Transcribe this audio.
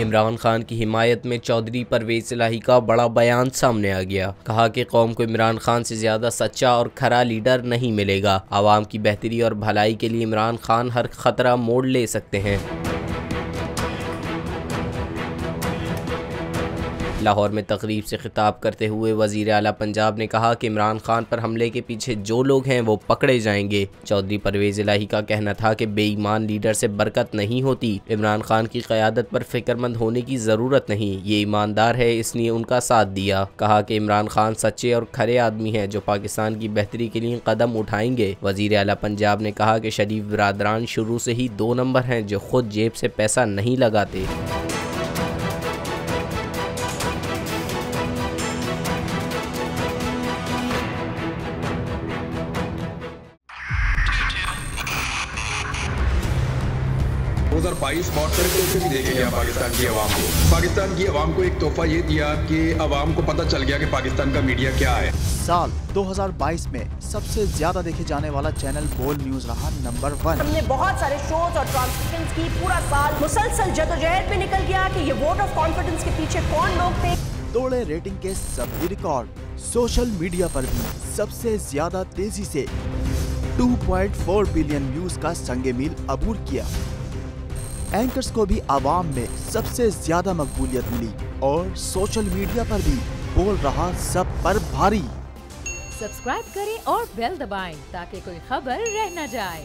इमरान खान की हिमायत में चौधरी परवेज इलाही का बड़ा बयान सामने आ गया। कहा कि कौम को इमरान खान से ज्यादा सच्चा और खरा लीडर नहीं मिलेगा। आवाम की बेहतरी और भलाई के लिए इमरान खान हर खतरा मोड़ ले सकते हैं। लाहौर में तकरीब से खिताब करते हुए वज़ीर आला पंजाब ने कहा कि इमरान खान पर हमले के पीछे जो लोग हैं वो पकड़े जाएंगे। चौधरी परवेज इलाही का कहना था कि बेईमान लीडर से बरकत नहीं होती। इमरान खान की क़यादत पर फिक्रमंद होने की ज़रूरत नहीं, ये ईमानदार है इसलिए उनका साथ दिया। कहा कि इमरान खान सच्चे और खरे आदमी हैं जो पाकिस्तान की बेहतरी के लिए कदम उठाएंगे। वज़ीर आला पंजाब ने कहा कि शरीफ बिरादरान शुरू से ही 2 नंबर हैं जो खुद जेब से पैसा नहीं लगाते। 2022 बहुत सारे तोहफे भी देखे गया पाकिस्तान की आवाम को। पाकिस्तान की आवाम को एक तोहफा ये दिया कि आवाम को पता चल गया कि पाकिस्तान का मीडिया क्या है। साल 2022 में सबसे ज्यादा देखे जाने वाला चैनल बोल न्यूज रहा नंबर 1। हमने बहुत सारे शोज और ट्रांसमिशंस की, पूरा साल मुसलसल जदोजहद में निकल गया कि ये वोट ऑफ कॉन्फिडेंस के पीछे कौन लोग थे। तोड़े रेटिंग के सभी रिकॉर्ड। सोशल मीडिया पर भी सबसे ज्यादा तेजी से 2.4 बिलियन व्यूज का संगे मील अबूर किया। एंकर्स को भी आवाम में सबसे ज्यादा मकबूलियत मिली और सोशल मीडिया पर भी बोल रहा सब पर भारी। सब्सक्राइब करें और बेल दबाएं ताकि कोई खबर रह न जाए।